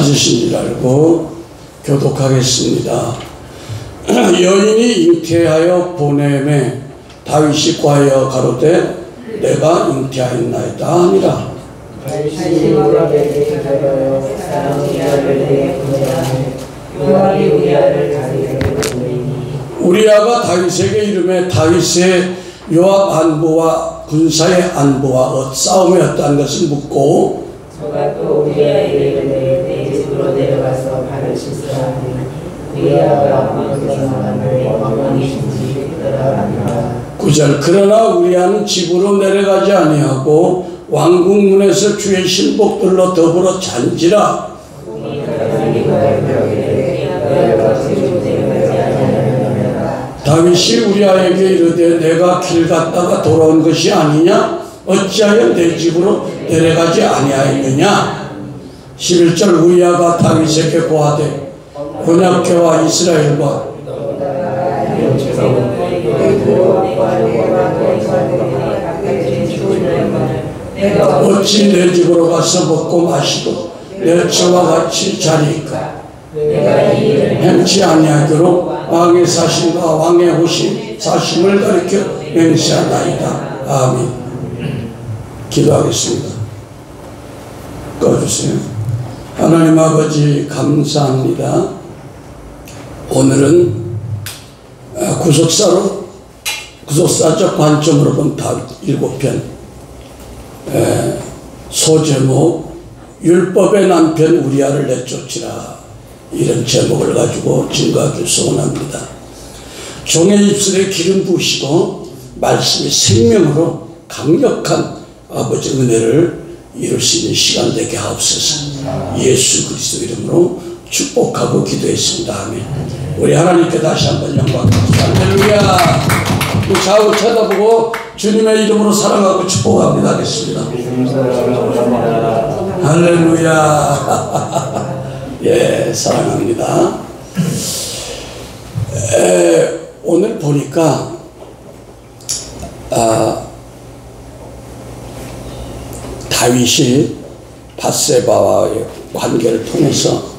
찾으신 줄 알고 교독하겠습니다. 여인이 잉태하여 보내매 다윗이 과하여 가로되 내가 잉태하였나이다 하니라. 우리아가 다윗에게 이르매 다윗의 요압 안보와 군사의 안보와 싸움이었다는 것을 묻고 저가 또 우리아에게 이르되 내 집으로 내려가서 발을 씻으라니 우리아가 왕께서 나를 왕이신지 믿으라 하니라. 9절 그러나 우리아는 집으로 내려가지 아니하고 왕궁문에서 주의 신복들로 더불어 잔지라. 다윗이 우리아에게 이르되 내가 길 갔다가 돌아온 것이 아니냐? 어찌하여 내 집으로 내려가지 아니하였느냐? 11절 우리아가 다윗에게 고하되 언약궤와 이스라엘과 어찌 내 집으로 가서 먹고 마시고 내 처와 같이 자리이까? 행치 아니하도록 왕의 사심과 왕의 호심 사심을 가리켜 맹세하나이다. 아멘. 기도하겠습니다. 꺼주세요. 하나님 아버지 감사합니다. 오늘은 구속사적 관점으로 본 다윗 7편 소제목 율법의 남편 우리아를 내쫓으라, 이런 제목을 가지고 증거하길 소원합니다. 종의 입술에 기름 부으시고 말씀이 생명으로 강력한 아버지 은혜를 이룰 수 있는 시간 되게 하옵소서. 예수 그리스도 이름으로 축복하고 기도했습니다. 아멘. 우리 하나님께 다시 한번 영광 드립니다. 할렐루야. 좌우 쳐다보고 주님의 이름으로 사랑하고 축복합니다. 하겠습니다. 할렐루야. 예, 사랑합니다. 오늘 보니까 다윗이 밧세바와의 관계를 통해서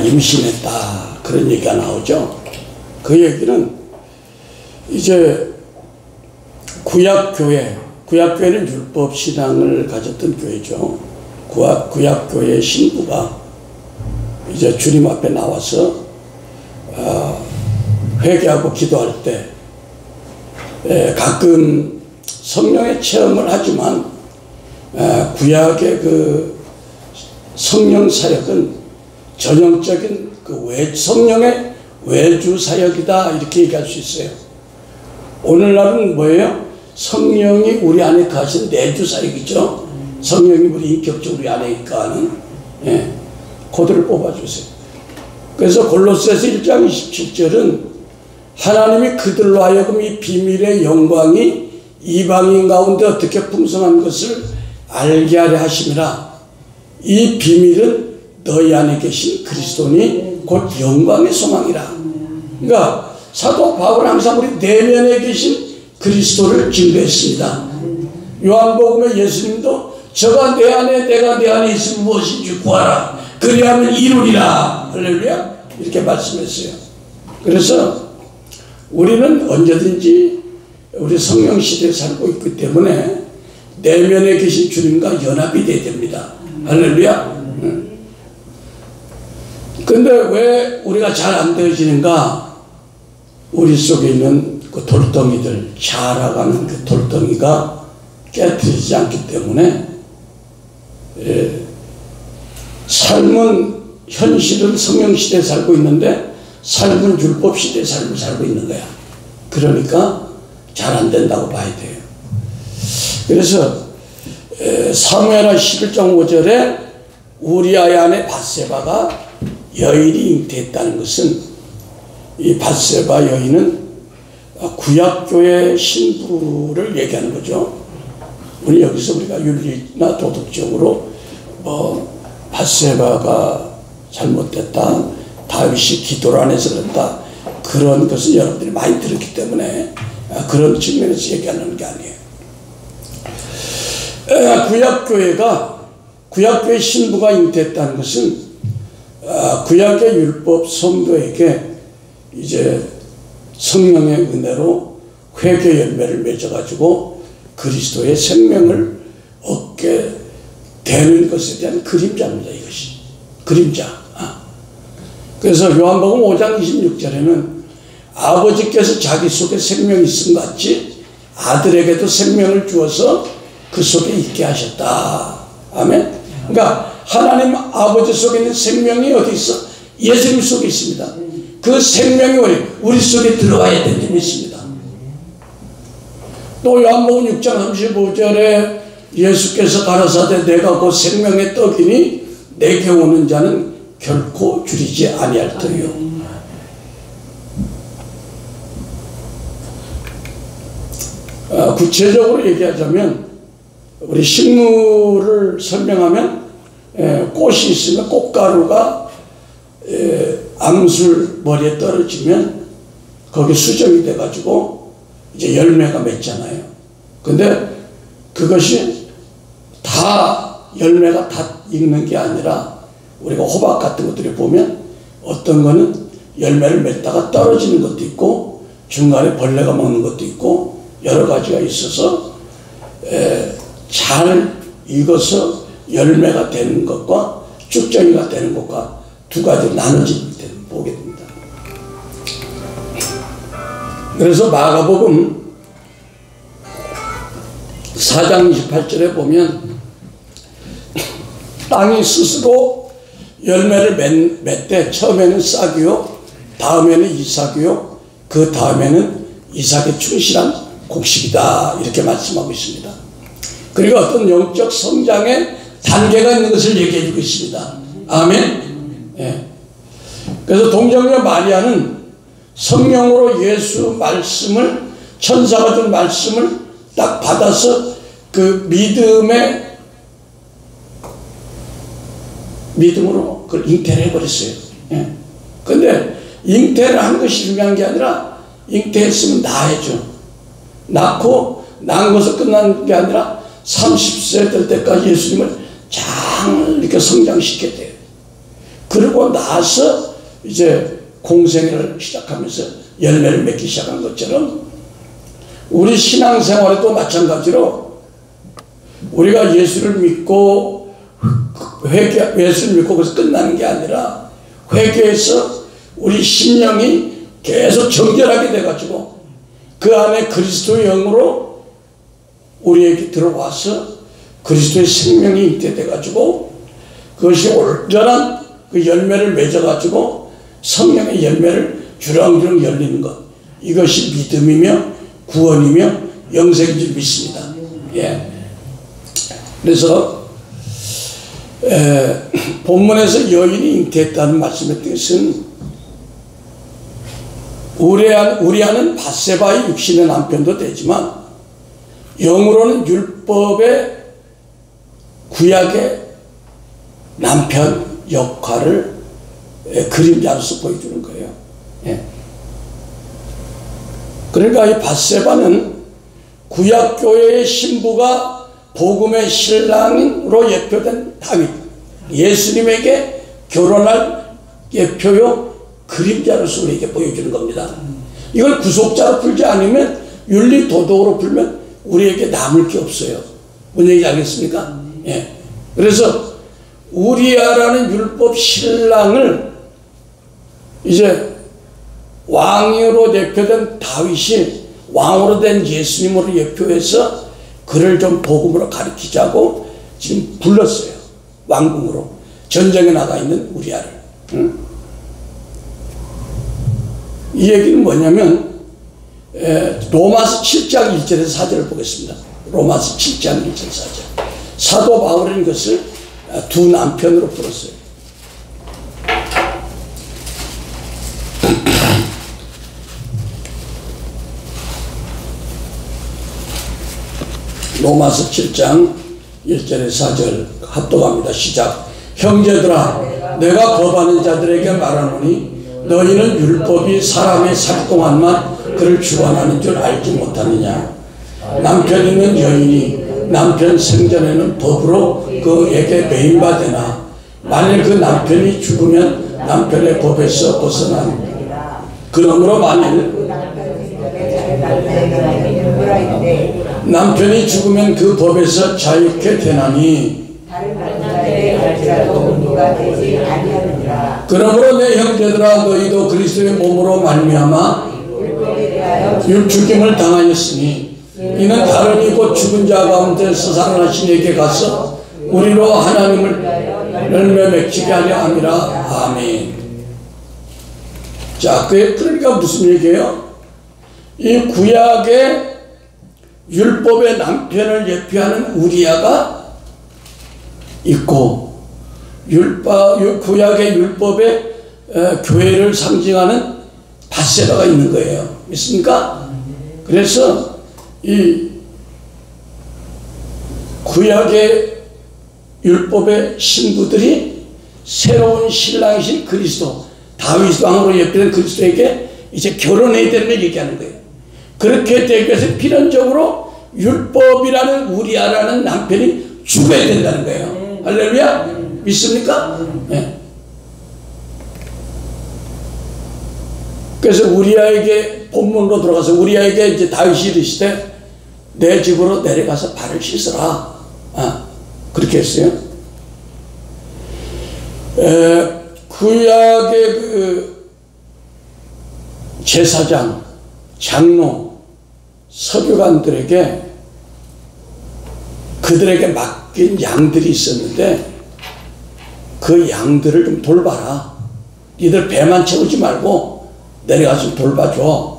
임신했다, 그런 얘기가 나오죠. 그 얘기는 이제 구약교회는 율법신앙을 가졌던 교회죠. 구약교회의 신부가 이제 주님 앞에 나와서 회개하고 기도할 때 가끔 성령의 체험을 하지만 구약의 그 성령 사역은 전형적인 그 성령의 외주 사역이다, 이렇게 얘기할 수 있어요. 오늘날은 뭐예요? 성령이 우리 안에 가신 내주 사역이죠. 성령이 우리 인격적으로 우리 안에 있가는 코드를 뽑아주세요. 그래서 골로새서 1장 27절은 하나님이 그들로 하여금 이 비밀의 영광이 이방인 가운데 어떻게 풍성한 것을 알게 하려 하심이라. 이 비밀은 너희 안에 계신 그리스도니 곧 영광의 소망이라. 그러니까 사도 바울은 항상 우리 내면에 계신 그리스도를 증거했습니다. 요한복음에 예수님도 저가 내 안에 내가 내 안에 있으면 무엇인지 구하라, 그리하면 이루리라. 할렐루야. 이렇게 말씀했어요. 그래서 우리는 언제든지 우리 성령 시대에 살고 있기 때문에 내면에 계신 주님과 연합이 되어야 됩니다. 할렐루야. 근데 왜 우리가 잘 안 되어지는가? 우리 속에 있는 그 돌덩이들, 자라가는 그 돌덩이가 깨트리지 않기 때문에 삶은, 현실은 성령시대에 살고 있는데 삶은 율법시대에 살고 있는 거야. 그러니까 잘 안 된다고 봐야 돼요. 그래서 사무엘하 11장 5절에 우리아의 아내 밧세바가 여인이 잉태했다는 것은, 이 밧세바 여인은 구약교회 신부를 얘기하는 거죠. 우리 여기서 우리가 윤리나 도덕적으로 밧세바가 잘못됐다, 다윗이 기도를 안 해서 그런다, 그런 것은 여러분들이 많이 들었기 때문에 그런 측면에서 얘기하는 게 아니에요. 구약교회 신부가 잉태했다는 것은 구약의 율법 성도에게 이제 성령의 은혜로 회개 열매를 맺어가지고 그리스도의 생명을 얻게 되는 것에 대한 그림자입니다. 이것이 그림자. 그래서 요한복음 5장 26절에는 아버지께서 자기 속에 생명이 있음 같이 아들에게도 생명을 주어서 그 속에 있게 하셨다. 아멘. 그러니까 하나님 아버지 속에 있는 생명이 어디 있어? 예수님 속에 있습니다. 그 생명이 우리 속에 들어가야 되는 점이 있습니다. 또 요한복음 6장 35절에 예수께서 가라사대 내가 곧 생명의 떡이니 내게 오는 자는 결코 줄이지 아니할 터이요. 구체적으로 얘기하자면 우리 식물을 설명하면 꽃이 있으면 꽃가루가 암술 머리에 떨어지면 거기 수정이 돼가지고 이제 열매가 맺잖아요. 근데 그것이 다 열매가 다 익는 게 아니라 우리가 호박 같은 것들이 보면 어떤 거는 열매를 맺다가 떨어지는 것도 있고 중간에 벌레가 먹는 것도 있고 여러 가지가 있어서 잘 익어서 열매가 되는 것과 쭉정이가 되는 것과 두 가지로 나눠지게 보게 됩니다. 그래서 마가복음 4장 28절에 보면 땅이 스스로 열매를 맺되 처음에는 싹이요 다음에는 이삭이요 그 다음에는 이삭의 충실한 곡식이다 이렇게 말씀하고 있습니다. 그리고 어떤 영적 성장의 단계가 있는 것을 얘기해 주고 있습니다. 아멘. 예. 그래서 동정녀 마리아는 성령으로 예수 말씀을 천사가 준 말씀을 딱 받아서 그 믿음으로 그걸 잉태를 해버렸어요. 예. 근데 잉태를 한 것이 중요한 게 아니라 잉태했으면 낳아야죠. 낳고 낳은 것을 끝나는 게 아니라 30세 될 때까지 예수님을 잘 이렇게 성장시켜야 돼요. 그리고 나서 이제 공생애를 시작하면서 열매를 맺기 시작한 것처럼 우리 신앙생활에도 마찬가지로 우리가 예수를 믿고 예수를 믿고 그래서 끝나는 게 아니라 회개해서 우리 심령이 계속 정결하게 돼가지고 그 안에 그리스도의 영으로 우리에게 들어와서 그리스도의 생명이 잉태돼가지고 그것이 온전한 그 열매를 맺어가지고 성령의 열매를 주렁주렁 열리는 것, 이것이 믿음이며 구원이며 영생인 줄 믿습니다. 예. 그래서 본문에서 여인이 잉태했다는 말씀의 뜻은 우리아는 밧세바의 육신의 남편도 되지만 영으로는 율법의 구약의 남편 역할을 그림자로서 보여주는 거예요. 예. 그러니까 이 밧세바는 구약교회의 신부가 복음의 신랑으로 예표된 다윗, 예수님에게 결혼할 예표요 그림자로서 우리에게 보여주는 겁니다. 이걸 구속자로 풀지 않으면 윤리 도덕으로 풀면 우리에게 남을 게 없어요. 뭔 얘기인지 알겠습니까? 예. 그래서 우리아라는 율법 신랑을 이제 왕으로 대표된 다윗이 왕으로 된 예수님으로 예표해서 그를 좀 복음으로 가르치자고 지금 불렀어요. 왕궁으로 전쟁에 나가 있는 우리아를. 이 얘기는 뭐냐면 로마서 7장 1절에서 4절을 보겠습니다. 로마서 7장 1절 4절. 사도 바울은 이것을 두 남편으로 풀었어요. 로마서 7장 1절에 4절 합독합니다. 시작. 형제들아 내가 거부하는 자들에게 말하노니 너희는 율법이 사람의 살 동안만 그를 주관하는 줄 알지 못하느냐. 남편 있는 여인이 남편 생전에는 법으로 그에게 매인받으나 만일 그 남편이 죽으면 남편의 법에서 벗어나느니라. 그러므로 만일 남편이 죽으면 그 법에서 자유케 되나니 그러므로 내 형제들아 너희도 그리스도의 몸으로 말미암아 죽임을 당하였으니 이는 다른 이고 죽은 자 가운데서 살아나신 이에게 가서 우리로 하나님을 열매 맺히게 하려 함이라. 아멘. 자, 그러니까 무슨 얘기예요? 이 구약의 율법의 남편을 예표하는 우리아가 있고 구약의 율법의 교회를 상징하는 바세바가 있는 거예요. 믿습니까? 그래서 이 구약의 율법의 신부들이 새로운 신랑이신 그리스도, 다윗 왕으로 예표된 그리스도에게 이제 결혼해야 되는 걸 얘기하는 거예요. 그렇게 되기 위해서 필연적으로 율법이라는 우리아라는 남편이 죽어야 된다는 거예요. 할렐루야. 믿습니까? 네. 그래서 우리아에게 본문으로 들어가서 우리아에게 이제 다윗이 이르시되 내 집으로 내려가서 발을 씻으라. 그렇게 했어요. 구약의 그 제사장, 장로, 서기관들에게 그들에게 맡긴 양들이 있었는데 그 양들을 좀 돌봐라. 니들 배만 채우지 말고 내려가서 좀 돌봐줘.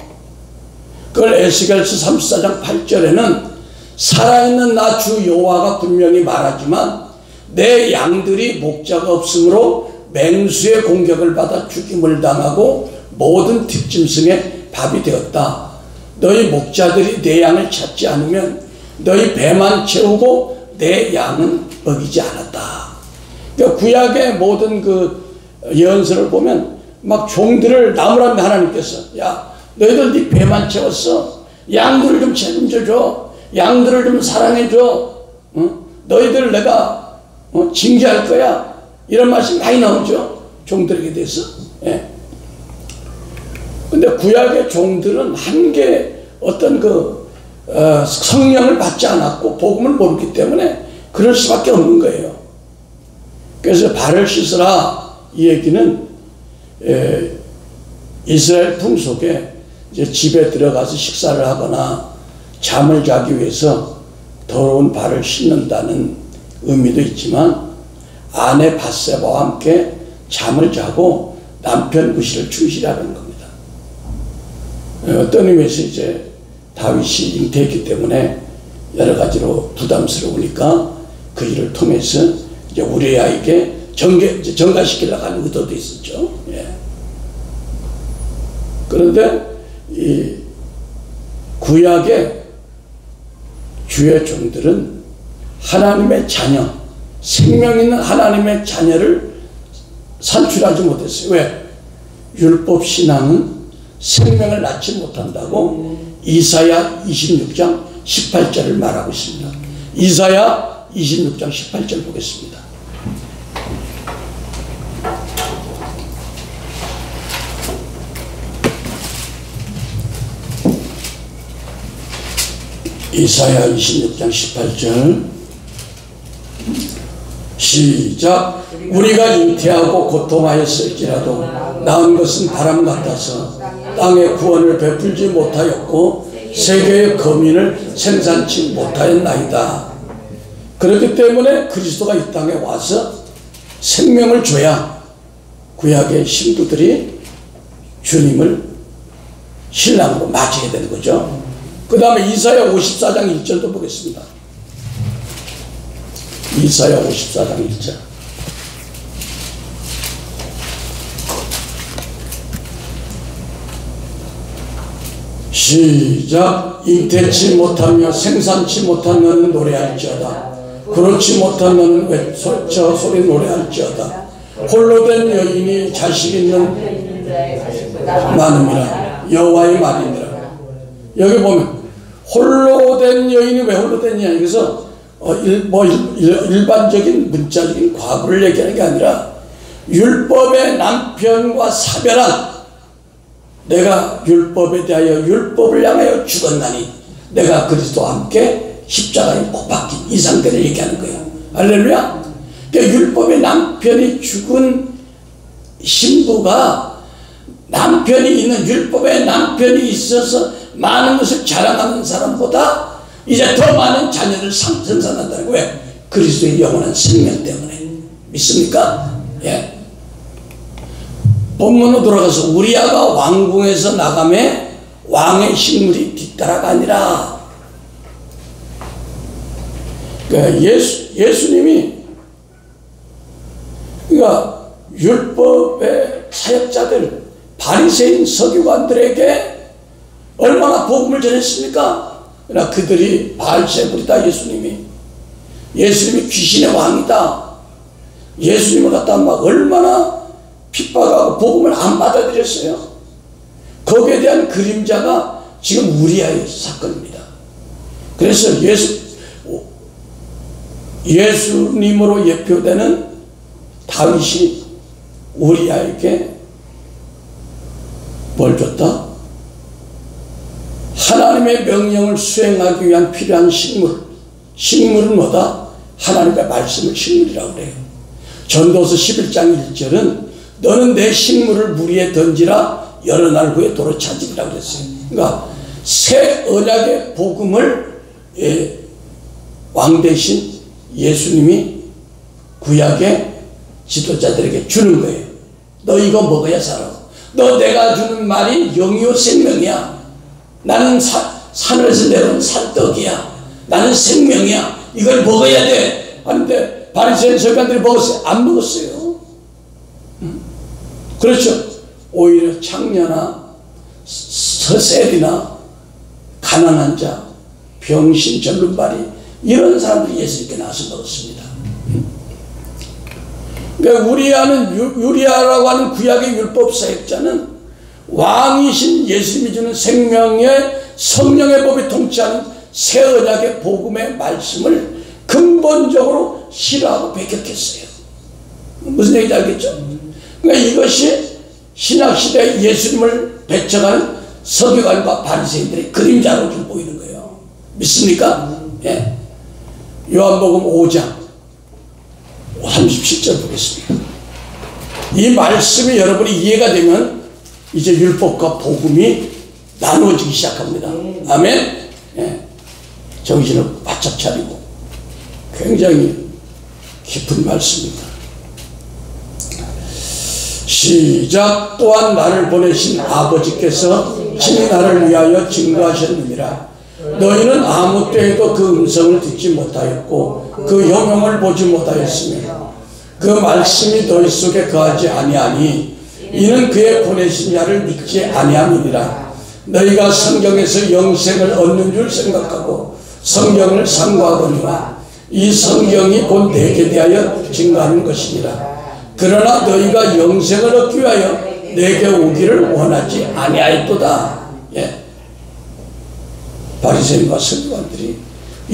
그걸 에스겔서 34장 8절에는 살아있는 나 주 여호와가 분명히 말하지만 내 양들이 목자가 없으므로 맹수의 공격을 받아 죽임을 당하고 모든 뒷짐승의 밥이 되었다. 너희 목자들이 내 양을 찾지 않으면 너희 배만 채우고 내 양은 먹이지 않았다. 그러니까 구약의 모든 그 예언서를 보면 막 종들을 나무라면 하나님께서 야 너희들 네 배만 채웠어. 양들을 좀 책임져줘. 양들을 좀 사랑해줘. 너희들을 내가 징계할 거야. 이런 말씀이 많이 나오죠. 종들에게 대해서. 예. 근데 구약의 종들은 한계 어떤 그 성령을 받지 않았고 복음을 모르기 때문에 그럴 수밖에 없는 거예요. 그래서 발을 씻으라 이 얘기는 이스라엘 풍속에 이제 집에 들어가서 식사를 하거나 잠을 자기 위해서 더러운 발을 씻는다는 의미도 있지만 아내 밧세바와 함께 잠을 자고 남편 구실을 충실하는 겁니다. 어떤 의미에서 이제 다윗이 잉태했기 때문에 여러 가지로 부담스러우니까 그 일을 통해서 이제 우리아에게 정가시키려고 하는 의도도 있었죠. 예. 그런데 이 구약의 주의 종들은 하나님의 자녀, 생명 있는 하나님의 자녀를 산출하지 못했어요. 왜? 율법 신앙은 생명을 낳지 못한다고 이사야 26장 18절을 말하고 있습니다. 이사야 26장 18절 보겠습니다. 이사야 26장 18절 시작. 우리가 잉태하고 고통하였을지라도 낳은 것은 바람 같아서 땅의 구원을 베풀지 못하였고 세계의 거민을 생산치 못하였나이다. 그렇기 때문에 그리스도가 이 땅에 와서 생명을 줘야 구약의 신부들이 주님을 신랑으로 맞이해야 되는 거죠. 그 다음에 이사야 54장 1절도 보겠습니다. 이사야 54장 1절. 시작. 잉태치 못하며 생산치 못한 너는 노래할지어다. 그렇지 못한 너는 외쳐 소리 노래할지어다. 홀로 된 여인이 자식 있는 많음이라 여호와의 말이니라. 여기 보면 홀로 된 여인이 왜 홀로 됐냐. 그래서 일반적인 문자적인 과거를 얘기하는 게 아니라 율법의 남편과 사별한, 내가 율법에 대하여 율법을 향하여 죽었나니 내가 그리스도와 함께 십자가에 못 박힌 이 상태를 얘기하는 거예요. 할렐루야. 그러니까 율법의 남편이 죽은 신부가 남편이 있는, 율법의 남편이 있어서 많은 것을 자랑하는 사람보다 이제 더 많은 자녀를 생산한다는 거예요. 그리스도의 영원한 생명 때문에. 믿습니까? 예. 본문으로 돌아가서 우리아가 왕궁에서 나가매 왕의 식물이 뒤따라가 아니라, 그러니까 예수님이, 그러니까 율법의 사역자들, 바리새인 서기관들에게 얼마나 복음을 전했습니까? 그러나 그들이 바알세불이다. 예수님이 귀신의 왕이다. 예수님을 갖다 막 얼마나 핍박하고 복음을 안 받아들였어요. 거기에 대한 그림자가 지금 우리아의 사건입니다. 그래서 예수님으로 예표되는 다윗이 우리아에게 뭘 줬다? 하나님의 명령을 수행하기 위한 필요한 식물은 뭐다? 하나님의 말씀을 식물이라고 그래요. 전도서 11장 1절은 너는 내 식물을 물 위에 던지라 여러 날 후에 도로 찾으리라고 그랬어요. 그러니까 새 언약의 복음을 왕 대신 예수님이 구약의 지도자들에게 주는 거예요. 너 이거 먹어야 살아. 너 내가 주는 말이 영이요 생명이야. 나는 산에서 내려온 산떡이야. 나는 생명이야. 이걸 먹어야 돼. 하는데 바리새인 서기관들이 먹었어요? 안 먹었어요. 그렇죠. 오히려 창녀나 서셀이나 가난한 자, 병신, 절름발이 이런 사람들이 예수님께 나와서 먹었습니다. 그러니까 유리아라고 하는 구약의 율법 사역자는 왕이신 예수님이 주는 생명의 성령의 법이 통치하는 새 언약의 복음의 말씀을 근본적으로 싫어하고 배격했어요. 무슨 얘기인지 알겠죠? 그러니까 이것이 신약시대에 예수님을 배척하는 서기관과 바리새인들의 그림자로 좀 보이는 거예요. 믿습니까? 예. 요한복음 5장 37절 보겠습니다. 이 말씀이 여러분이 이해가 되면 이제 율법과 복음이 나누어지기 시작합니다. 아멘. 예. 정신을 바짝 차리고 굉장히 깊은 말씀입니다. 시작. 또한 나를 보내신 아버지께서 친히 나를 위하여 증거하셨느니라. 너희는 아무 때에도 그 음성을 듣지 못하였고 그 형용을 보지 못하였으며 그 말씀이 너희 속에 거하지 아니하니 이는 그의 보내신 자를 믿지 아니함이니라. 너희가 성경에서 영생을 얻는 줄 생각하고 성경을 상고하거니와 이 성경이 곧 내게 대하여 증거하는 것이니라. 그러나 너희가 영생을 얻기 위하여 내게 오기를 원하지 아니하였도다. 예. 바리새인과 서기관들이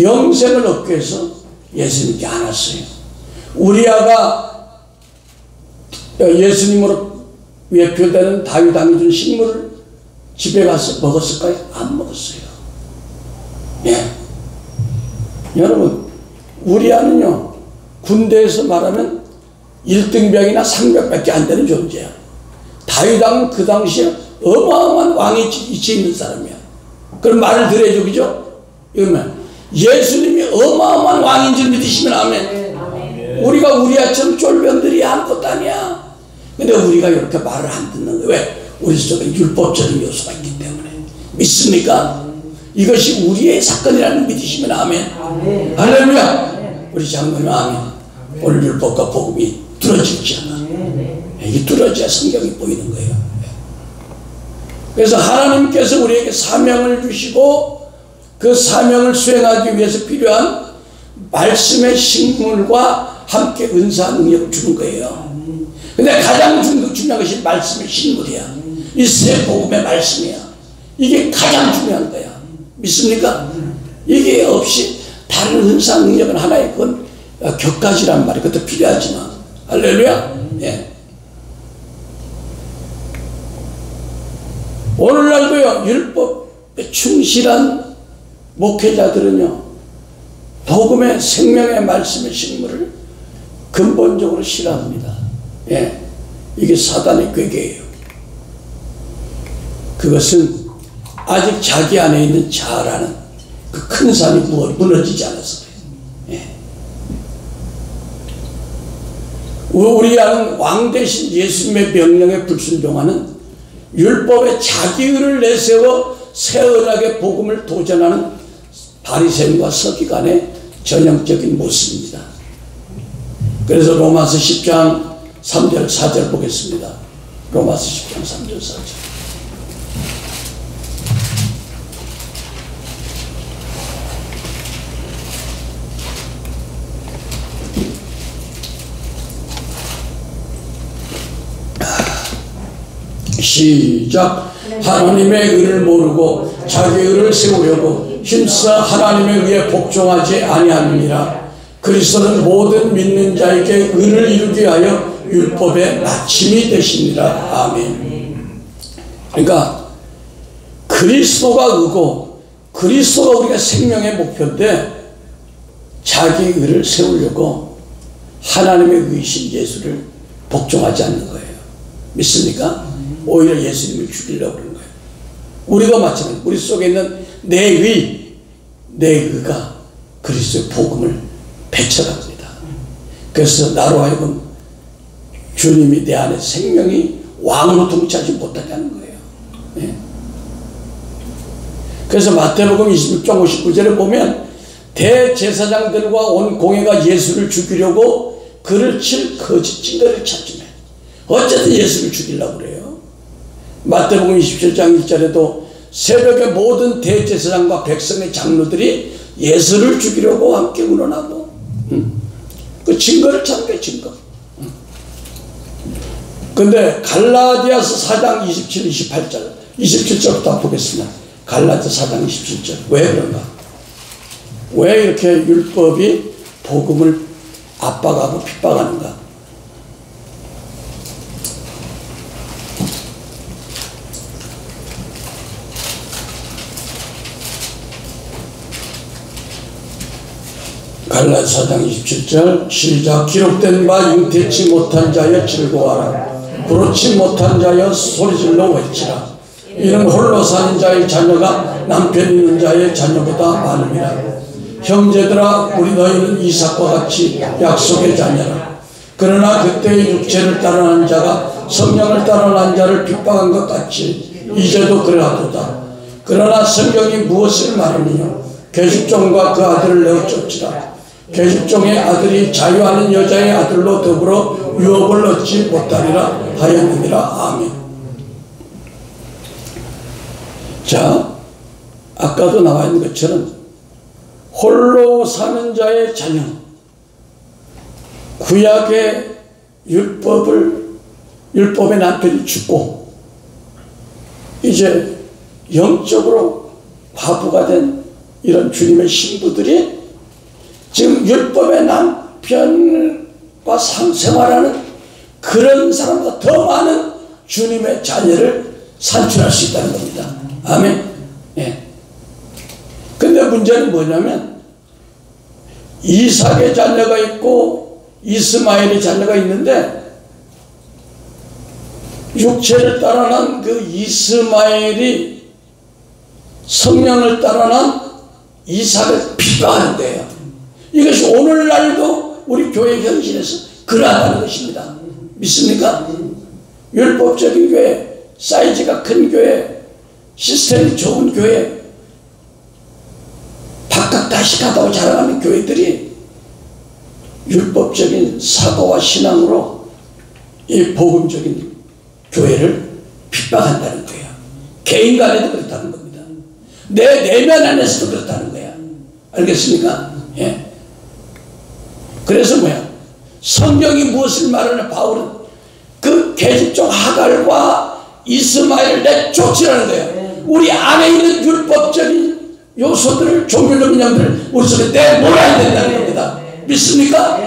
영생을 얻기 위해서 예수님께 안 왔어요. 우리아가 예수님으로 예표되는 다윗 왕이 준 식물을 집에 가서 먹었을까요? 안 먹었어요. 예. 여러분, 우리아는요 군대에서 말하면 1등병이나 상병밖에 안 되는 존재야. 다윗 왕은 그 당시에 어마어마한 왕의 위치에 있는 사람이야. 그럼 말을 들어야죠, 그죠? 이러면 예수님이 어마어마한 왕인 줄 믿으시면 아멘. 우리가 우리아처럼 쫄병들이 아무것도 아니야. 근데 우리가 이렇게 말을 안 듣는 거예요. 왜? 우리 속에 율법적인 요소가 있기 때문에. 믿습니까? 이것이 우리의 사건이라는 믿으시면 아멘. 할렐루야. 우리 장로님 아멘. 오늘 율법과 복음이 뚫어지지 않아. 이게 뚫어져야 성경이 보이는 거예요. 그래서 하나님께서 우리에게 사명을 주시고 그 사명을 수행하기 위해서 필요한 말씀의 식물과 함께 은사 능력을 주는 거예요. 근데 가장 중요한 것이 말씀의 식물이야. 이 새 복음의 말씀이야. 이게 가장 중요한 거야. 믿습니까? 이게 없이 다 다른 은사 능력은 하나의 그건 격가지란 말이 그것도 필요하지만 할렐루야. 예. 오늘날도요 율법에 충실한 목회자들은요 복음의 생명의 말씀의 식물을 근본적으로 싫어합니다. 예. 이게 사단의 꾀계예요. 그것은 아직 자기 안에 있는 자아라는 그 큰 산이 무너지지 않아서 그래요. 예. 우리 아는 왕 대신 예수님의 명령에 불순종하는 율법의 자기의를 내세워 새 언약의 복음을 도전하는 바리새인과 서기관의 전형적인 모습입니다. 그래서 로마서 10장 3절 4절 보겠습니다. 로마서 10장 3절 4절. 시작. 하나님의 의를 모르고 자기 의를 세우려고 힘써 하나님의 의에 복종하지 아니함이니라. 그리스도는 모든 믿는 자에게 의를 이루기 위하여 율법의 마침이 되시니라. 아멘. 그러니까 그리스도가 의고 그리스도가 우리가 생명의 목표인데 자기 의를 세우려고 하나님의 의이신 예수를 복종하지 않는 거예요. 믿습니까? 오히려 예수님을 죽이려고 그러는 거예요. 우리도 마찬가지. 우리 속에 있는 내 의가 그리스도의 복음을 배척합니다. 그래서 나로 하여금 주님이 내 안에 생명이 왕으로 통치하지 못하게 하는 거예요. 네. 그래서 마태복음 26장 59절에 보면 대제사장들과 온 공회가 예수를 죽이려고 그를 칠 거짓 증거를 찾으면 어쨌든 예수를 죽이려고 그래요. 마태복음 27장 1절에도 새벽에 모든 대제사장과 백성의 장로들이 예수를 죽이려고 함께 운원하고 그 증거를 찾게 증거. 근데 갈라디아서 4장 27, 28절 27절부터 보겠습니다. 갈라디아서 4장 27절. 왜 그런가? 왜 이렇게 율법이 복음을 압박하고 핍박하는가? 갈라디아서 4장 27절 시작. 기록된 바 잉태치 못한 자여 즐거워하라. 부르치 못한 자여 소리질러 외치라. 이는 홀로 사는 자의 자녀가 남편 있는 자의 자녀보다 많음이라. 형제들아 우리 너희는 이삭과 같이 약속의 자녀라. 그러나 그때의 육체를 따르는 자가 성령을 따르는 자를 핍박한 것 같이 이제도 그러하도다. 그러나 성경이 무엇을 말하느냐. 계집종과 그 아들을 내어 쫓으라. 계집종의 아들이 자유하는 여자의 아들로 더불어 유업을 얻지 못하리라 하였느니라. 아멘. 자, 아까도 나와 있는 것처럼 홀로 사는 자의 자녀, 구약의 율법의 남편이 죽고 이제 영적으로 과부가 된 이런 주님의 신부들이 지금 율법의 남편과 생활하는 그런 사람보다 더 많은 주님의 자녀를 산출할 수 있다는 겁니다. 아멘. 예. 근데 문제는 뭐냐면 이삭의 자녀가 있고 이스마엘의 자녀가 있는데 육체를 따라난 그 이스마엘이 성령을 따라난 이삭을 핍박하는 거예요. 이것이 오늘날도 우리 교회 현실에서 그러하다는 것입니다. 믿습니까? 율법적인 교회, 사이즈가 큰 교회, 시스템이 좋은 교회, 박학다식하다고 자랑하는 교회들이 율법적인 사고와 신앙으로 이 복음적인 교회를 핍박한다는 거예요. 개인 간에도 그렇다는 겁니다. 내 내면 안에서도 그렇다는 거야. 알겠습니까? 예. 그래서 뭐야? 성경이 무엇을 말하냐? 바울은 그 계집종 하갈과 이스마엘을 내쫓으라는 거예요. 우리 안에 있는 율법적인 요소들을, 종교적 인양들을 우리 속에 내몰아야 된다는 겁니다. 믿습니까?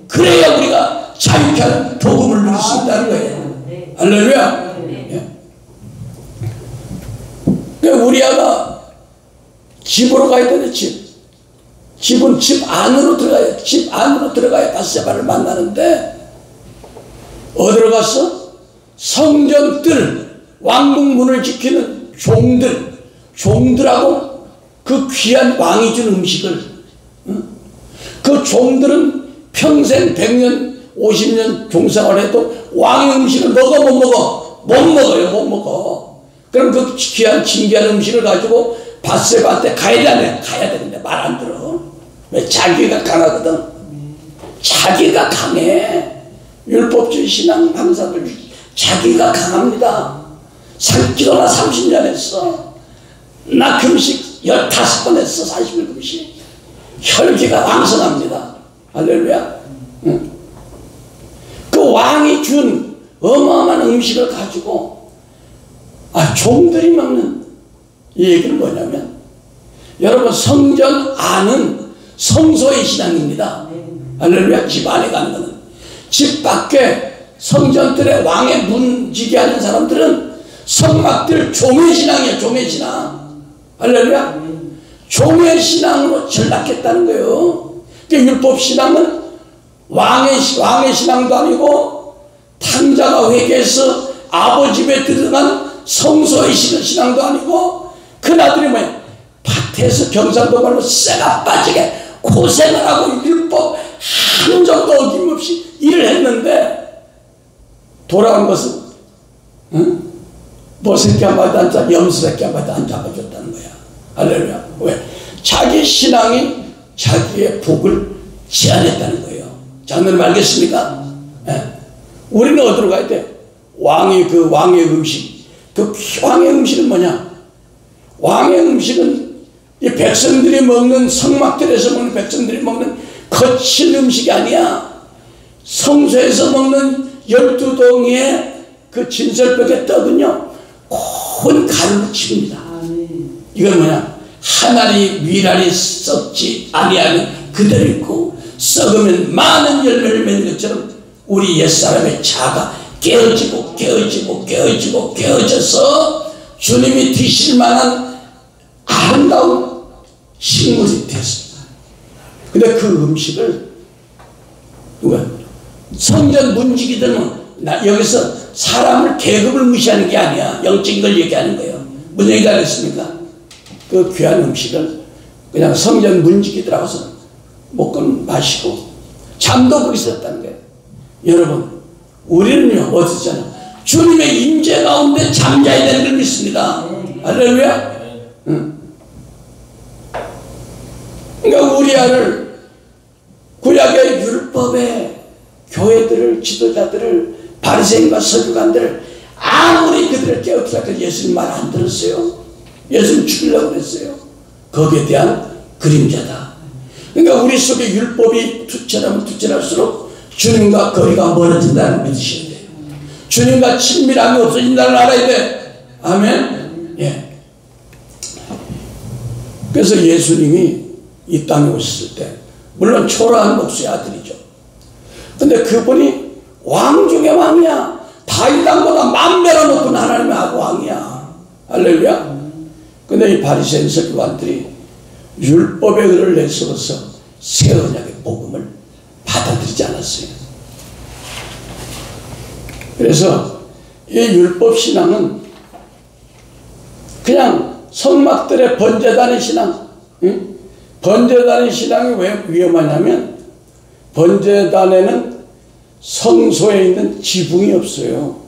그래야 우리가 자유케 하는 복음을 누릴 수 있다는 거예요. 할렐루야. 그러니까 우리 아가 집으로 가야 되는 집은 집 안으로 들어가야, 집 안으로 들어가야 바세바를 만나는데, 어디로 갔어? 성전들, 왕궁문을 지키는 종들하고 그 귀한 왕이 준 음식을, 그 종들은 평생 100년 50년 종생활해도 왕의 음식을 먹어 못 먹어? 못 먹어요. 못 먹어. 그럼 그 귀한 진귀한 음식을 가지고 바세바한테 가야 되는데 말 안 들어. 왜? 자기가 강하거든. 자기가 강해. 율법주의 신앙 강사들 자기가 강합니다. 기도나 30년 했어. 나 금식 15번 했어. 40일 금식. 혈기가 왕성합니다. 할렐루야. 응. 그 왕이 준 어마어마한 음식을 가지고 종들이 먹는 이 얘기는 뭐냐면, 여러분, 성전 안은 성소의 신앙입니다. 할렐루야. 집 안에 가는 거는. 집 밖에 성전들의 왕의 문지기 하는 사람들은 성막들 종의 신앙이에요. 종의 신앙. 할렐루야. 종의 신앙으로 전락했다는 거예요. 그러니까 율법 신앙은 왕의 신앙도 아니고, 탕자가 회개해서 아버지 집에 들어간 성소의 신앙도 아니고, 그나들이 뭐야? 밭에서 경상도 말로 쇠가 빠지게 고생을 하고 율법 한 점도 어김없이 일을 했는데, 돌아온 것은 모새끼 한 마디도 안 잡아, 염소새끼 한 마디도 안 잡아줬다는 거야. 할렐루야. 왜? 자기 신앙이 자기의 복을 제한했다는 거예요. 장로님 알겠습니까? 우리는 어디로 가야 돼? 왕의 음식. 그 왕의 음식은 뭐냐? 왕의 음식은 이 백성들이 먹는, 성막들에서 먹는, 백성들이 먹는 거친 음식이 아니야. 성소에서 먹는 12덩이의 그 진설벽의 떡은요, 고운 가루로 칩니다. 이건 뭐냐? 하나리 미랄이 썩지 아니하는 그대로 있고, 썩으면 많은 열매를 맺는 것처럼 우리 옛사람의 자가 깨어져서 주님이 드실 만한 아름다운 식물이 됐습니다. 근데 그 음식을 누가? 성전 문지기들은 여기서 사람을 계급을 무시하는 게 아니야. 영적인 걸 얘기하는 거예요. 무슨 얘기가 됐습니까? 그 귀한 음식을 그냥 성전 문지기들하고서 먹고 마시고 잠도 거기서 했다는 거예요. 여러분, 우리는요, 어디잖아? 주님의 임재 가운데 잠자야 되는 걸 믿습니다. 할렐루야. 그러니까 우리 아를 구약의 율법의 교회들을, 지도자들을, 바리새인과 서기관들을 아무리 그들을 깨우치라고 예수님 말 안 들었어요. 예수님 죽이려고 그랬어요. 거기에 대한 그림자다. 그러니까 우리 속에 율법이 투철하면 투철할수록 주님과 거리가 멀어진다는 걸 믿으셔야 돼요. 주님과 친밀함이 없어진다는 걸 알아야 돼. 아멘. 예. 그래서 예수님이 이 땅에 오셨을 때, 물론 초라한 목수의 아들이죠. 근데 그분이 왕 중의 왕이야. 다윗 왕보다 10,000배로 높은 하나님의 왕이야. 할렐루야. 근데 이 바리새인 서기관들이 율법의 의를 내세워서 새 언약의 복음을 받아들이지 않았어요. 그래서 이 율법 신앙은 그냥 성막들의 번제단의 신앙, 번제단의 신앙이 왜 위험하냐면, 번제단에는 성소에 있는 지붕이 없어요.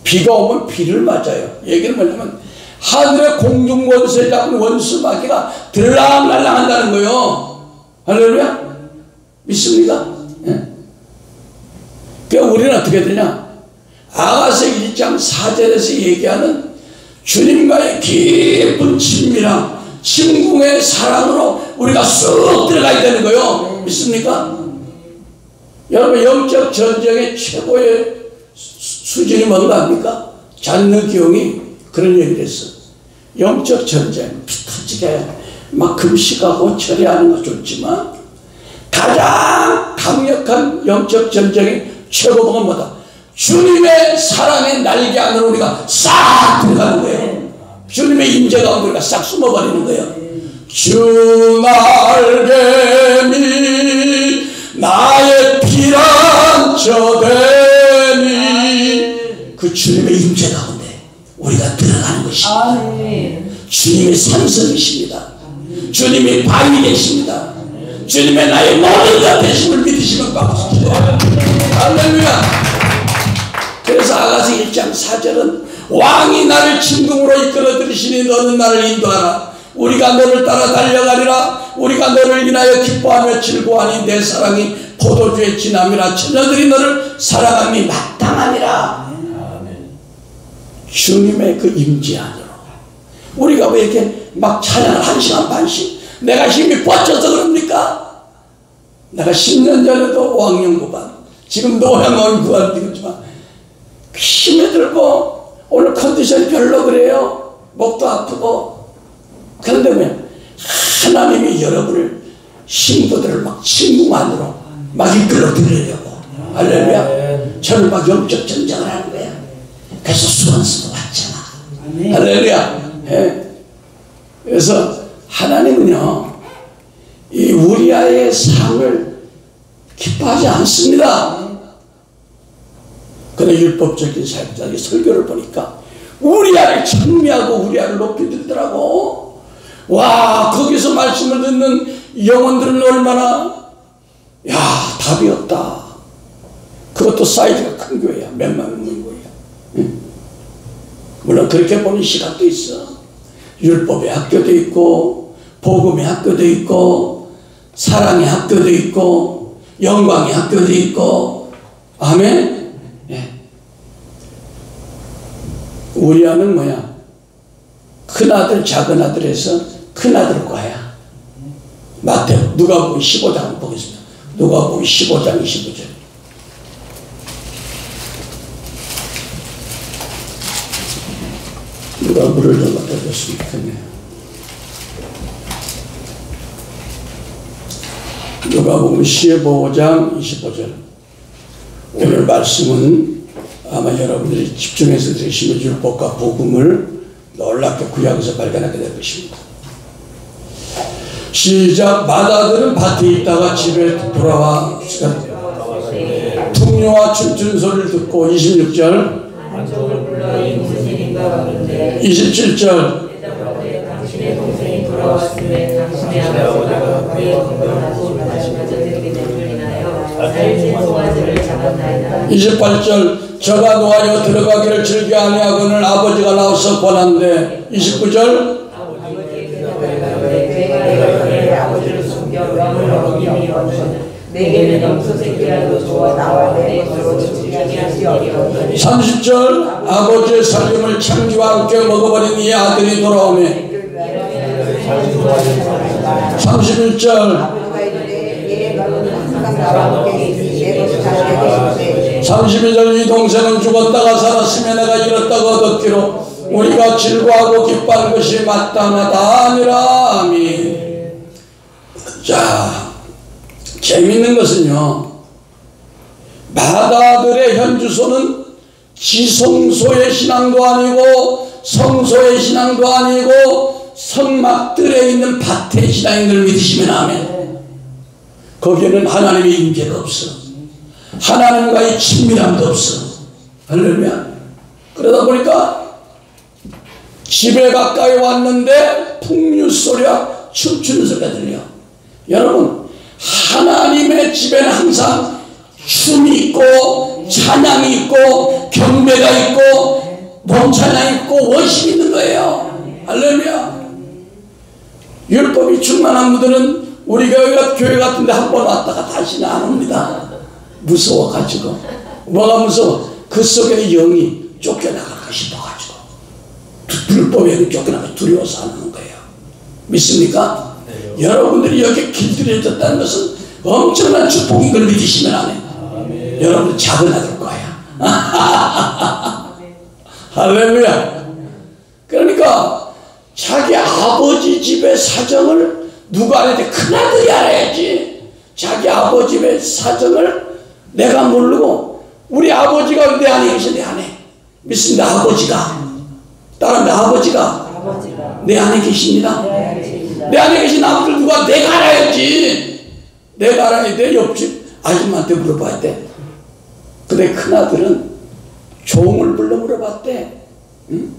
비가 오면 비를 맞아요. 얘기는 뭐냐면 하늘의 공중권세에 잡은 원수 마귀가 들락날락 한다는 거예요. 할렐루야. 믿습니까? 예? 그러니까 우리는 어떻게 되냐? 아가서 1장 4절에서 얘기하는 주님과의 깊은 친밀함, 친궁의 사랑으로 우리가 쑥 들어가야 되는 거예요. 믿습니까? 여러분, 영적 전쟁의 최고의 수준이 뭔가 합니까? 잔느 기용이 그런 얘기를 했어. 영적 전쟁, 솔직히 막 금식하고 철회하는 거 좋지만 가장 강력한 영적 전쟁의 최고봉은 뭐다? 주님의 사랑의 날개 안으로 우리가 싹 들어가는 거예요. 주님의 임재 가운데 우리가 싹 숨어버리는 거예요. 주 날개 밑 나의 피난처 되니 그 주님의 임재 가운데 우리가 들어가는 것입니다. 주님의 산성이십니다. 주님이 바위 되십니다. 주님의 나의 모든 것 되심을 믿으시면 받으십시오. 할렐루야. 그래서 아가서 1장 4절은 왕이 나를 진궁으로 이끌어 들이시니 너는 나를 인도하라. 우리가 너를 따라 달려가리라. 우리가 너를 인하여 기뻐하며 즐거워하니 내 사랑이 포도주에 진함이라. 처녀들이 너를 사랑함이 마땅하니라. 주님의 그 임재 안으로 우리가 왜 이렇게 막 찬양을 1시간 반씩 내가 힘이 뻗쳐서 그럽니까? 내가 10년 전에도 왕년구반 지금도 왕년구반 되겠지만 힘이 들고 오늘 컨디션이 별로 그래요. 목도 아프고. 그런데 왜 하나님이 여러분을 신부들을 막 진궁 안으로 막 이끌어 들으려고 할렐루야. 저를 막 영적 전쟁을 하는 거야. 그래서 수원수도 왔잖아. 할렐루야. 예. 그래서 하나님은요 이 우리아의 삶을 기뻐하지 않습니다. 그런데 율법적인 사역자의 설교를 보니까 우리아를 찬미하고 우리아를 높이 들더라고. 와, 거기서 말씀을 듣는 영혼들은 얼마나 야 답이 없다. 그것도 사이즈가 큰 교회야. 몇만 명 있는 교회야. 응? 물론 그렇게 보는 시각도 있어. 율법의 학교도 있고 복음의 학교도 있고 사랑의 학교도 있고 영광의 학교도 있고. 아멘. 예. 우리 아는 뭐야? 큰아들 작은아들에서 큰아들 과야. 마태오 누가복음 15장 한번 보겠습니다. 누가복음 15장 25절. 누가 물을 좀 갖다 줬으면 좋겠네요. 누가복음 15장 25절. 오늘 말씀은 아마 여러분들이 집중해서 들으시면 율법과 복음을 놀랍게 구약에서 발견하게 될 것입니다. 시작. 맏아들은 밭에 있다가 집에 돌아와 풍요와 춤추는 소리를 듣고 26절 27절 당신의 동생이 돌아왔음에 당신의 아버지가 그의 건강하고 다시 드리기를 인하여 살찐 송아지를 잡았나이다. 28절 저가 노하여 들어가기를 즐겨 아니하거늘 아버지가 나와서 권한대. 29절 아버지를 숨겨 명을 어기니 내게는 염소새끼라도 좋아 나와 내 것으로 지키게 하시옵소서. 30절 아버지의 살림을 창기와 함께 먹어버린 이 아들이 돌아오네. 31절 32절 이 동생은 죽었다가 살았으며 내가 잃었다가 얻었기로 우리가 즐거워하고 기뻐하는 것이 마땅하다 아니라. 아멘. 자, 재밌는 것은요 맏아들의 현주소는 지성소의 신앙도 아니고 성소의 신앙도 아니고 성막들에 있는 밭의 신앙인 걸 믿으시면 아멘. 거기에는 하나님의 임재가 없어. 하나님과의 친밀함도 없어. 할렐루야. 그러다 보니까 집에 가까이 왔는데 풍류 소리와 춤추는 소리가 들려. 여러분 하나님의 집에는 항상 춤이 있고 찬양이 있고 경배가 있고 몸찬양이 있고 원심이 있는 거예요. 할렐루야. 율법이 충만한 분들은 우리 교회 같은데 한 번 왔다가 다시는 안 옵니다. 무서워가지고. 뭐가 무서워? 그 속에 영이 쫓겨나가고 싶어가지고 율법에 쫓겨나가 두려워서 안 오는 거예요. 믿습니까? 네. 여러분들이 여기 길들여졌다는 것은 엄청난 축복인 걸 믿으시면 안 해요. 여러분 작은 아들 거야. 할렐루야. 그러니까 자기 아버지 집에 집의 사정을 누가 알아야 돼? 큰아들이 알아야지. 자기 아버지 집의 사정을 내가 모르고, 우리 아버지가 내 안에 계신 내 안에 믿습니다. 아버지가 따라하면 아버지가 내 안에 계십니다. 내 안에 계신 아버지를 누가 내가 알아야지. 내가 알아야 돼. 옆집 아줌마한테 물어봐야 돼. 근데 큰아들은 종을 불러 물어봤대. 응?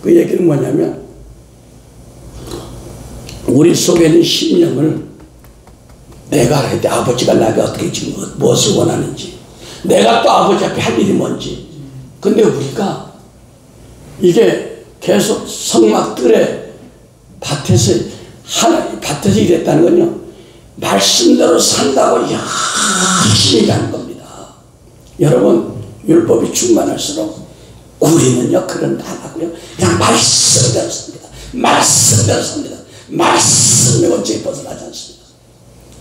그 얘기는 뭐냐면, 우리 속에 있는 심령을 내가 알아야 돼. 아버지가 나에게 어떻게 지금 무엇을 원하는지, 내가 또 아버지 앞에 할 일이 뭔지. 근데 우리가 이게 계속 성막들의 밭에서 일했다는 건요, 말씀대로 산다고 열심히 가는 겁니다. 여러분, 율법이 충만할수록 우리는요 그런 거 안 하고요, 그냥 말씀대로 삽니다. 말씀대로 삽니다. 말씀의 원칙에 벗어나지 않습니다.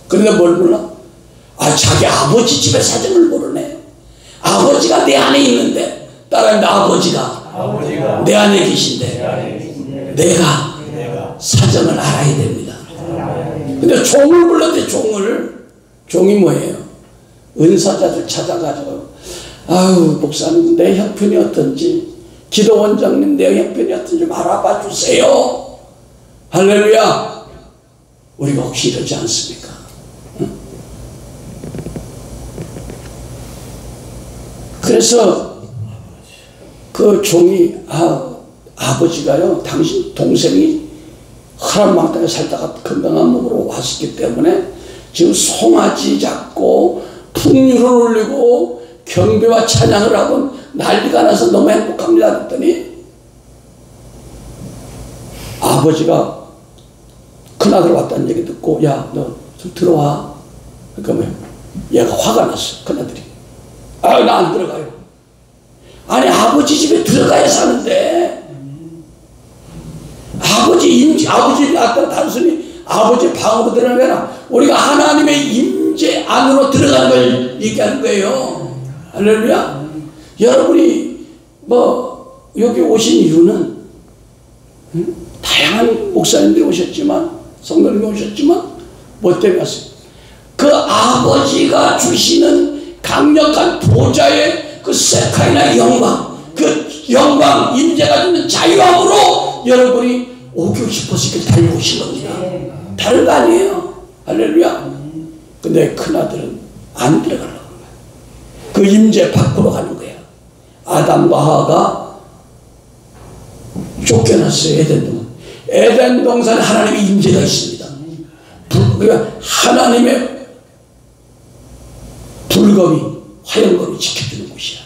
그런데 뭘 몰라? 자기 아버지 집의 사정을 모르네요. 아버지가 내 안에 있는데, 따라하면 아버지가 내 안에 계신데 내가 사정을 알아야 됩니다. 근데 종을 불렀대. 종이 뭐예요? 은사자들 찾아가지고, 아유 목사님 내 형편이 어떤지, 기도원장님 내 형편이 어떤지 좀 알아봐 주세요. 할렐루야. 우리가 혹시 이러지 않습니까? 응? 그래서 그 종이 아버지가요, 당신 동생이 허락망땅에 살다가 건강한 몸으로 왔었기 때문에 지금 송아지 잡고 풍류를 올리고 경배와 찬양을 하고 난리가 나서 너무 행복합니다 그랬더니, 아버지가 큰아들 왔다는 얘기 듣고, 야 너 좀 들어와. 그러니까 얘가 화가 났어. 큰아들이 나 안 들어가요. 아니 아버지 집에 들어가야 사는데, 아버지 집에 왔다가 단순히 아버지 방으로 들어가는 게 아니라 우리가 하나님의 임재 안으로 들어가는 걸 얘기하는 거예요. 할렐루야. 여러분이 여기 오신 이유는, 다양한 목사님들이 오셨지만, 성도님이 오셨지만, 뭐 때문에 왔어요? 그 아버지가 주시는 강력한 보좌의 그 세카이나 영광, 그 영광, 임재가 주는 자유함으로 여러분이 오고 싶어서 이렇게 달려오신 겁니다. 다른 거 아니에요. 할렐루야. 근데 큰아들은 안 들어가려고 하는 거야. 그 임재 밖으로 가는 거야. 아담과 하와가 쫓겨났어요. 에덴 동산에 하나님의 임재가 있습니다. 그러니까 하나님의 불검이, 화영검이 지켜주는 곳이야.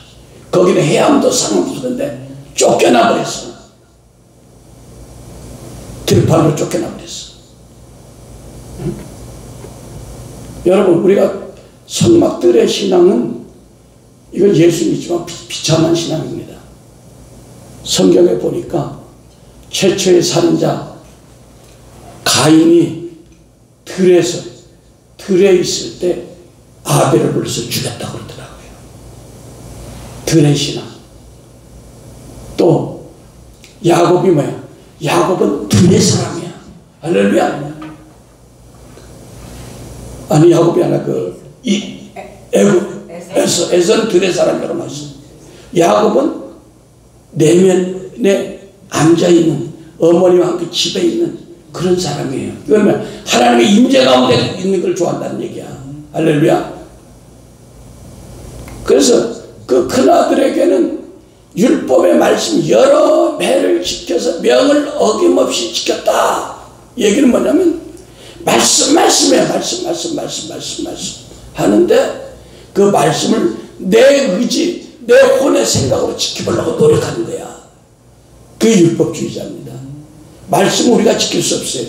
거기는 해암도 상암도 그런데 쫓겨나 버렸어. 들판으로 쫓겨나 버렸어. 응? 여러분, 우리가 성막들의 신앙은, 이건 예수 믿지만 비참한 신앙입니다. 성경에 보니까 최초의 살인자 가인이 들에 있을 때 아벨을 불러서 죽였다고 그러더라고요. 들의 신앙. 또 야곱이 뭐야? 야곱은 들의 사람이야. 할렐루야. 아니 야곱이 아니라 에서는 들의 사람이라고 말했어. 야곱은 내면에 앉아있는, 어머니와 함께 집에 있는 그런 사람이에요. 그러면 하나님의 임재 가운데 있는 걸 좋아한다는 얘기야. 할렐루야. 그래서 그 큰아들에게는 율법의 말씀 여러 배를 지켜서 명을 어김없이 지켰다. 얘기는 뭐냐면 말씀이에요. 말씀 하는데, 그 말씀을 내 의지, 내 혼의 생각으로 지켜보려고 노력하는 거야. 그게 율법주의자입니다. 말씀 우리가 지킬 수 없어요.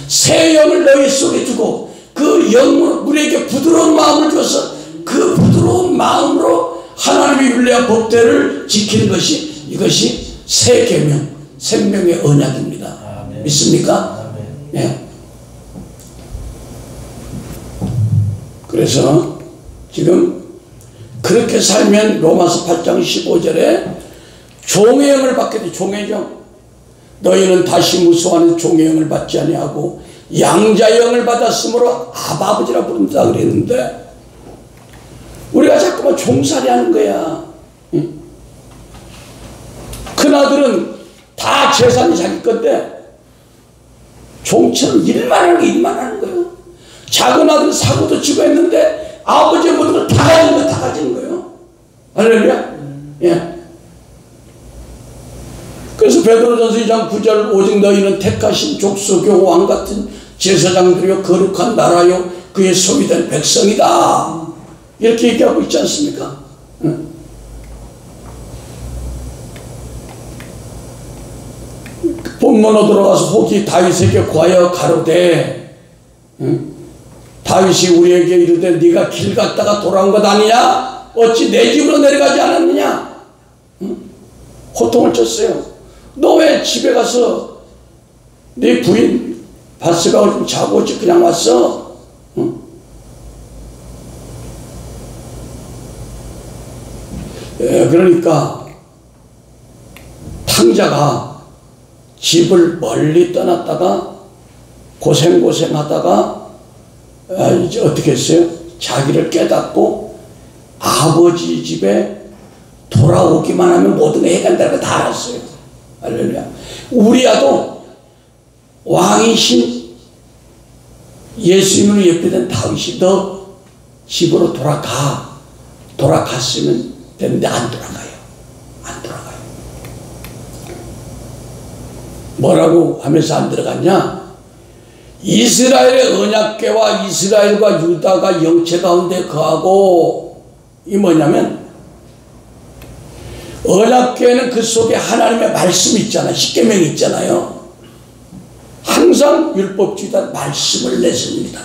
새 영을 너희 속에 두고 그 영으로 우리에게 부드러운 마음을 줘서 그 부드러운 마음으로 하나님의 율례와 법대를 지키는 것이, 이것이 새 계명, 생명의 언약입니다. 아멘. 믿습니까? 예. 그래서 지금 그렇게 살면 로마서 8장 15절에 종의 영을 받게 돼. 종의 영. 너희는 다시 무수하는 종의 영을 받지 아니하고 양자의 영을 받았으므로 아바 아버지라 부른다 그랬는데 우리가 자꾸만 종살이 하는 거야. 큰아들은 다 재산이 자기 건데 종처럼 일만 하는 거예요. 작은 아들은 사고도 치고 했는데 아버지의 모든 걸 다 가진 거 다 가지는 거예요. 할렐루야. 예. 그래서 베드로전서 2장 9절 오직 너희는 택하신 족속이요 왕같은 제사장들이요 거룩한 나라요 그의 소유된 백성이다. 이렇게 얘기하고 있지 않습니까? 본문으로 들어가서 혹이 다윗에게 구하여 가로되 다윗이 우리에게 이르되 네가 길 갔다가 돌아온 것 아니냐? 어찌 내 집으로 내려가지 않았느냐? 호통을 쳤어요. 너 왜 집에 가서 네 부인 바세바가 좀 자고 오지 그냥 왔어? 그러니까 탕자가 집을 멀리 떠났다가 고생하다가 이제 어떻게 했어요? 자기를 깨닫고 아버지 집에 돌아오기만 하면 모든 게 해간다는 거 다 알았어요. 할렐루야. 우리야도 왕이신 예수님으로 예표된 다윗이 너 집으로 돌아갔으면 되는데 안 돌아가요. 뭐라고 하면서 안 들어갔냐? 이스라엘의 언약궤와 이스라엘과 유다가 영체 가운데 거하고, 이 뭐냐면 언약궤는 그 속에 하나님의 말씀이 있잖아요. 십계명이 있잖아요. 항상 율법주의자 말씀을 내셉니다.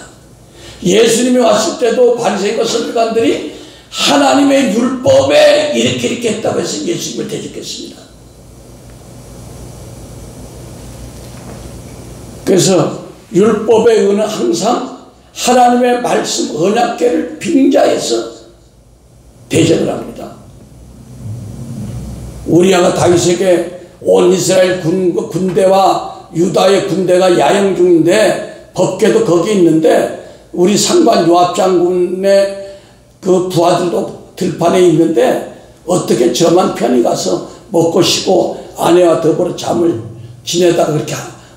예수님이 왔을 때도 바리새인과 서기관들이 하나님의 율법에 이렇게 했다고 해서 예수님을 대적했습니다. 그래서 율법의 의는 항상 하나님의 말씀 언약궤를 빙자해서 대적을 합니다. 우리아가 다윗에게 온 이스라엘 군대와 유다의 군대가 야영 중인데 법궤도 거기 있는데 우리 상관 요압 장군의 그 부하들도 들판에 있는데 어떻게 저만 편히 가서 먹고 쉬고 아내와 더불어 잠을 지내다가 그렇게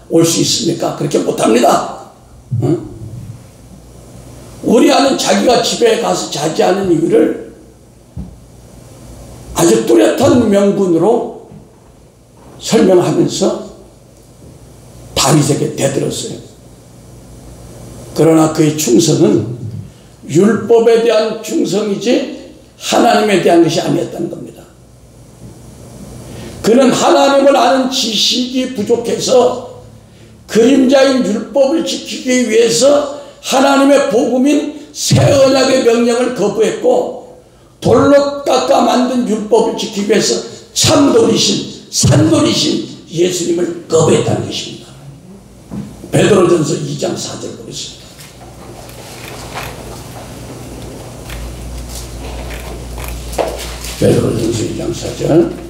올 수 있습니까? 그렇게 못합니다. 응? 우리 아는 자기가 집에 가서 자지 않은 이유를 아주 뚜렷한 명분으로 설명하면서 다윗에게 대들었어요. 그러나 그의 충성은 율법에 대한 충성이지 하나님에 대한 것이 아니었다는 겁니다. 그는 하나님을 아는 지식이 부족해서 그림자인 율법을 지키기 위해서 하나님의 복음인 새 언약의 명령을 거부했고 돌로 깎아 만든 율법을 지키기 위해서 참돌이신 산돌이신 예수님을 거부했다는 것입니다. 베드로전서 2장 4절 보겠습니다. 베드로전서 2장 4절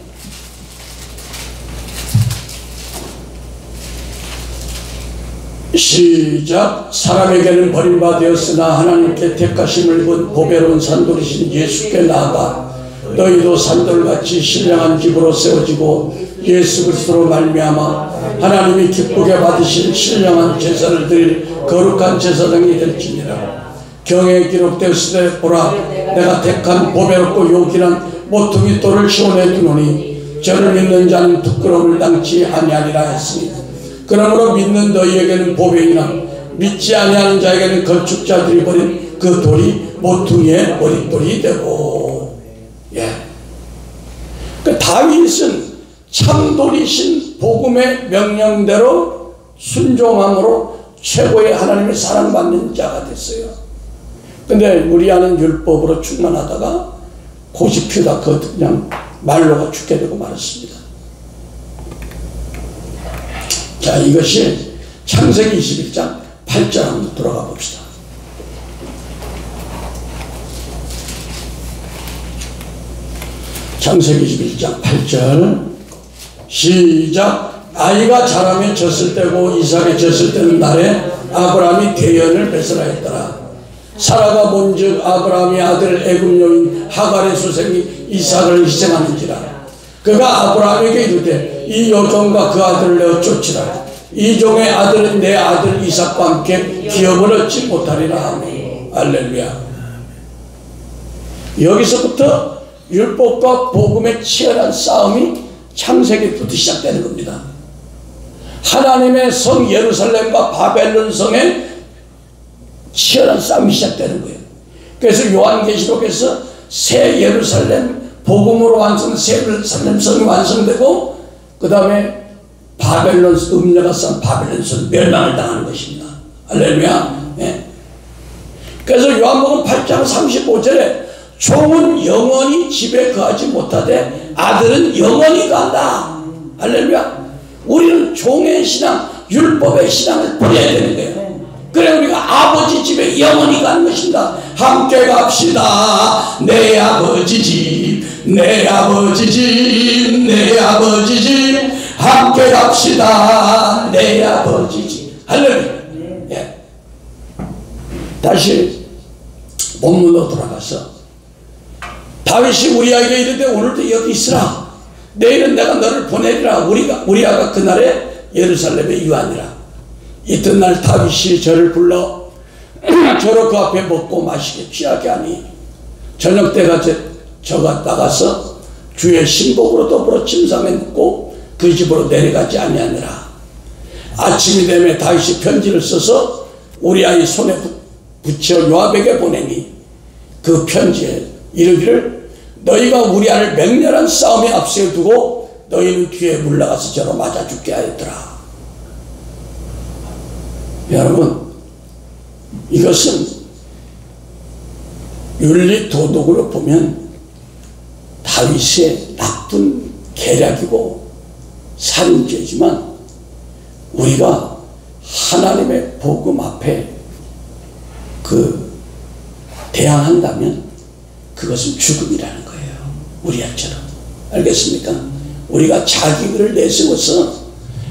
시작. 사람에게는 버림받았으나 하나님께 택하심을 입은 보배로운 산돌이신 예수께 나아가 너희도 산돌같이 신령한 집으로 세워지고 예수 그리스도로 말미암아 하나님이 기쁘게 받으신 신령한 제사를 드릴 거룩한 제사장이 될지니라. 경에 기록되었으되 보라 내가 택한 보배롭고 요긴한 모퉁이 돌을 시온에 두노니 저를 믿는 자는 부끄러움을 당치 아니하리라 했으니 그러므로 믿는 너희에게는 보배이나 믿지 아니하는 자에게는 건축자들이 버린 그 돌이 모퉁이의 머릿돌이 되고. 예. 그 다윗은 참돌이신 복음의 명령대로 순종함으로 최고의 하나님의 사랑받는 자가 됐어요. 근데 우리아는 율법으로 충만하다가 고집 피우다 그냥 말로가 죽게 되고 말았습니다. 자, 이것이 창세기 21장 8절 한번 돌아가 봅시다. 창세기 21장 8절 시작. 아이가 자라며 졌을 때고 이삭이 졌을 때는 날에 아브라함이 대연을 배설하였더라. 사라가 본즉 아브라함이 아들 애굽 여인 하갈의 수생이 이삭을 희생하는지라. 그가 아브라함에게 이르되 이 여종과 그 아들을 내어 쫓으라. 이 종의 아들은 내 아들 이삭과 함께 기업을 얻지 못하리라 하며. 할렐루야. 여기서부터 율법과 복음의 치열한 싸움이 창세기부터 시작되는 겁니다. 하나님의 성 예루살렘과 바벨론 성의 치열한 싸움이 시작되는 거예요. 그래서 요한계시록에서 새 예루살렘 복음으로 완성, 새 예루살렘 성이 완성되고 그 다음에 바벨론 음녀가 쌓은 바벨론 성 멸망을 당하는 것입니다. 할렐루야. 예. 그래서 요한복음 8장 35절에 종은 영원히 집에 거하지 못하되 아들은 영원히 간다. 할렐루야. 우리는 종의 신앙, 율법의 신앙을 버려야 되는 거예요. 그래 우리가 아버지 집에 영원히 가는 것입니다. 함께 갑시다. 내 아버지 집, 내 아버지 집, 내 아버지 집, 함께 갑시다. 내 아버지 집. 할렐루야. 예. 다시 본문으로 돌아가서 다윗이 우리아에게 이르되 오늘도 여기 있으라. 내일은 내가 너를 보내리라. 우리아가 그날에 예루살렘에 유하니라. 이튿날 다윗이 저를 불러 저로 그 앞에 먹고 마시게 취하게 하니 저녁 때가 저가 나가서 주의 신복으로 더불어 침상에 눕고 그 집으로 내려가지 아니하니라. 아침이 되매 다윗이 편지를 써서 우리아의 손에 붙여 요압에게 보내니 그 편지에 이르기를 너희가 우리아를 맹렬한 싸움에 앞세워 두고 너희는 뒤에 물러가서 저로 맞아 죽게 하였더라. 여러분, 이것은 윤리 도덕으로 보면 다윗의 나쁜 계략이고 살인죄지만 우리가 하나님의 복음 앞에 대항한다면 그것은 죽음이라는 거예요. 우리아처럼. 알겠습니까? 우리가 자기 글을 내세워서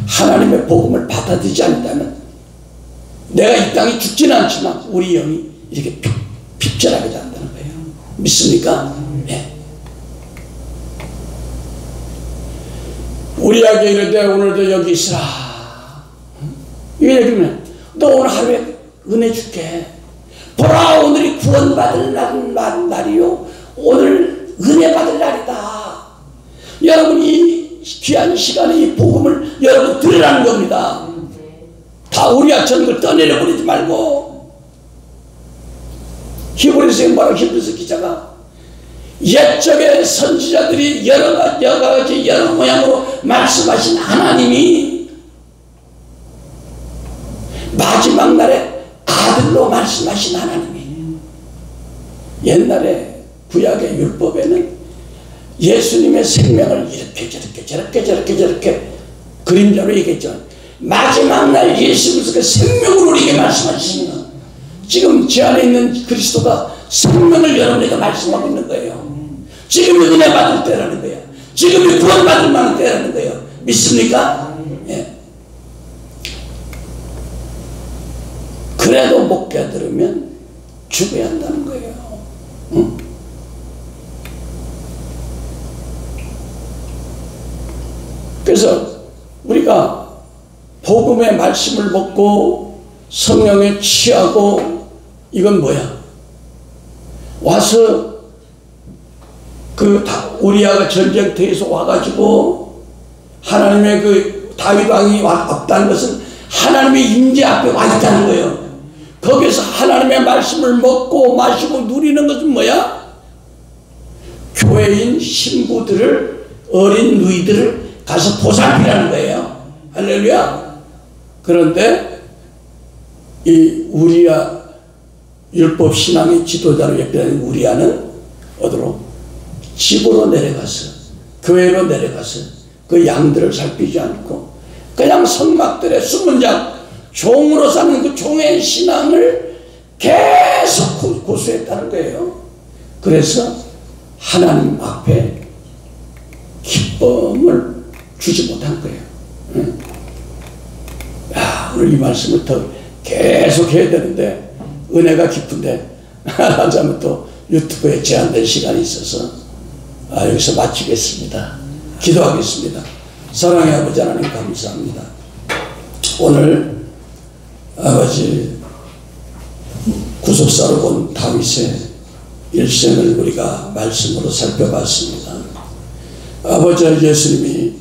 하나님의 복음을 받아들이지 않는다면 내가 이 땅에 죽지는 않지만 우리 영이 이렇게 핍절하게 된다는 거예요. 믿습니까? 네. 우리에게 이르되 오늘도 여기 있으라. 이게 얘기면 너 오늘 하루에 은혜 줄게. 보라 오늘이 구원받을 날이요. 오늘 은혜 받을 날이다. 여러분 이 귀한 시간에 이 복음을 여러분 들으라는 겁니다. 다 우리아처럼 걸 떠내려 버리지 말고. 히브리서에 말하는 히브리서 기자가 옛적의 선지자들이 여러 가지 여러 모양으로 말씀하신 하나님이 마지막 날에 아들로 말씀하신 하나님이 옛날에 구약의 율법에는 예수님의 생명을 이렇게 저렇게 그림자로 얘기했죠. 마지막 날 예수 그리스도가 생명으로 우리에게 말씀하십니다. 지금 제 안에 있는 그리스도가 생명을 여러분에게 말씀하고 있는 거예요. 지금이 은혜 받을 때라는 거예요. 지금이 구원 받을 만한 때라는 거예요. 믿습니까? 예. 그래도 못 깨달으면 죽어야 한다는 거예요. 응? 그래서 우리가 복음의 말씀을 먹고 성령에 취하고 이건 뭐야? 와서 우리아가 전쟁터에서 와가지고 하나님의 그 다윗 왕이 왔다는 것은 하나님의 임재 앞에 와 있다는 거예요. 거기서 하나님의 말씀을 먹고 마시고 누리는 것은 뭐야? 교회인 신부들을 어린 누이들을 가서 보살피라는 거예요. 할렐루야. 그런데 이 우리아 율법 신앙의 지도자로 예표되는 우리아는 어디로? 집으로 내려가서 교회로 내려가서 그 양들을 살피지 않고 그냥 성막들의 수문장 종으로 사는 그 종의 신앙을 계속 고수했다는 거예요. 그래서 하나님 앞에 기쁨을 주지 못한 거예요. 오늘 이 말씀을 더 계속 해야 되는데 은혜가 깊은데 하자면 또 유튜브에 제한된 시간이 있어서 여기서 마치겠습니다. 기도하겠습니다. 사랑의 아버지 하나님 감사합니다. 오늘 아버지 구속사로 본 다윗의 일생을 우리가 말씀으로 살펴봤습니다. 아버지 예수님이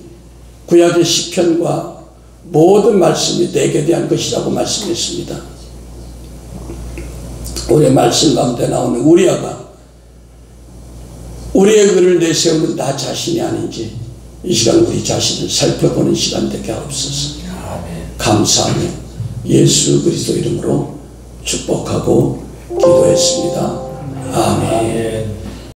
구약의 시편과 모든 말씀이 내게 대한 것이라고 말씀했습니다. 우리의 말씀 가운데 나오는 우리아가 우리의 의를 내세우는 나 자신이 아닌지 이 시간 우리 자신을 살펴보는 시간 되게 하옵소서. 감사하며 예수 그리스도 이름으로 축복하고 기도했습니다. 아멘.